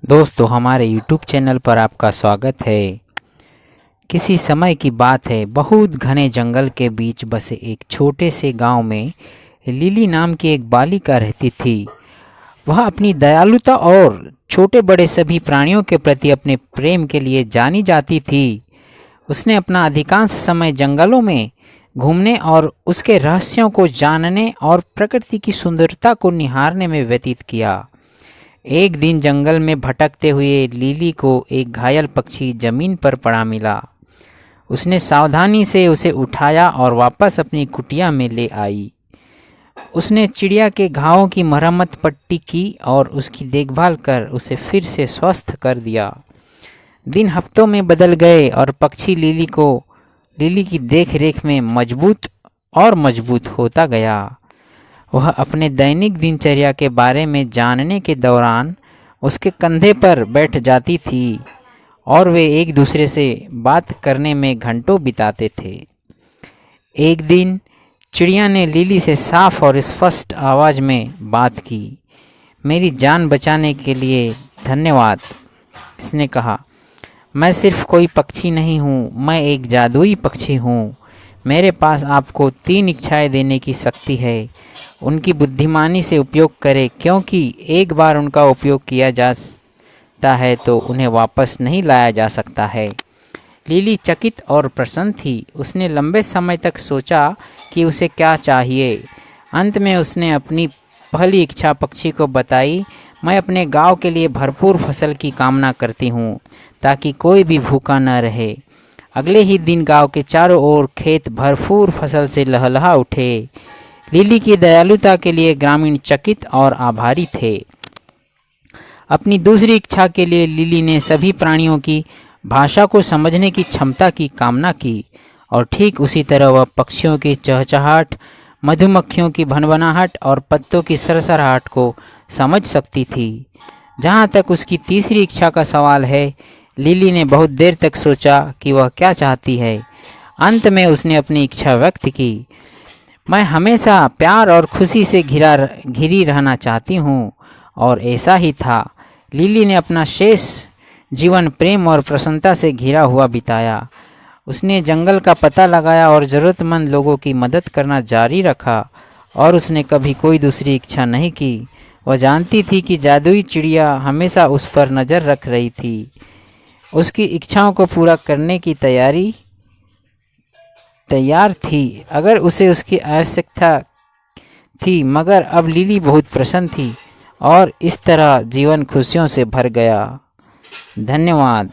दोस्तों, हमारे YouTube channel पर आपका स्वागत है। किसी समय की बात है, बहुत घने जंगल के बीच बसे एक छोटे से गांव में लिली नाम की एक बालिका रहती थी। वह अपनी दयालुता और छोटे बड़े सभी प्राणियों के प्रति अपने प्रेम के लिए जानी जाती थी। उसने अपना अधिकांश समय जंगलों में घूमने और उसके रहस्यों को जानने और प्रकृति की सुंदरता को निहारने में व्यतीत किया। एक दिन जंगल में भटकते हुए लिली को एक घायल पक्षी जमीन पर पड़ा मिला। उसने सावधानी से उसे उठाया और वापस अपनी कुटिया में ले आई। उसने चिड़िया के घावों की मरम्मत पट्टी की और उसकी देखभाल कर उसे फिर से स्वस्थ कर दिया। दिन हफ्तों में बदल गए और पक्षी लिली की देख रेख में मजबूत होता गया। वह अपने दैनिक दिनचर्या के बारे में जानने के दौरान उसके कंधे पर बैठ जाती थी और वे एक दूसरे से बात करने में घंटों बिताते थे। एक दिन चिड़िया ने लिली से साफ और स्पष्ट आवाज़ में बात की। मेरी जान बचाने के लिए धन्यवाद, इसने कहा। मैं सिर्फ कोई पक्षी नहीं हूँ, मैं एक जादुई पक्षी हूँ। मेरे पास आपको 3 इच्छाएं देने की शक्ति है। उनकी बुद्धिमानी से उपयोग करें, क्योंकि एक बार उनका उपयोग किया जाता है तो उन्हें वापस नहीं लाया जा सकता है। लिली चकित और प्रसन्न थी। उसने लंबे समय तक सोचा कि उसे क्या चाहिए। अंत में उसने अपनी पहली इच्छा पक्षी को बताई। मैं अपने गांव के लिए भरपूर फसल की कामना करती हूँ, ताकि कोई भी भूखा न रहे। अगले ही दिन गांव के चारों ओर खेत भरपूर फसल से लहलहा उठे। लिली की दयालुता के लिए ग्रामीण चकित और आभारी थे। अपनी दूसरी इच्छा के लिए लिली ने सभी प्राणियों की भाषा को समझने की क्षमता की कामना की, और ठीक उसी तरह वह पक्षियों की चहचहाहट, मधुमक्खियों की भनभनाहट और पत्तों की सरसराहट को समझ सकती थी। जहाँ तक उसकी तीसरी इच्छा का सवाल है, लिली ने बहुत देर तक सोचा कि वह क्या चाहती है। अंत में उसने अपनी इच्छा व्यक्त की। मैं हमेशा प्यार और खुशी से घिरी रहना चाहती हूँ, और ऐसा ही था। लिली ने अपना शेष जीवन प्रेम और प्रसन्नता से घिरा हुआ बिताया। उसने जंगल का पता लगाया और ज़रूरतमंद लोगों की मदद करना जारी रखा, और उसने कभी कोई दूसरी इच्छा नहीं की। वह जानती थी कि जादुई चिड़िया हमेशा उस पर नज़र रख रही थी, उसकी इच्छाओं को पूरा करने की तैयार थी अगर उसे उसकी आवश्यकता थी। मगर अब लिली बहुत प्रसन्न थी और इस तरह जीवन खुशियों से भर गया। धन्यवाद।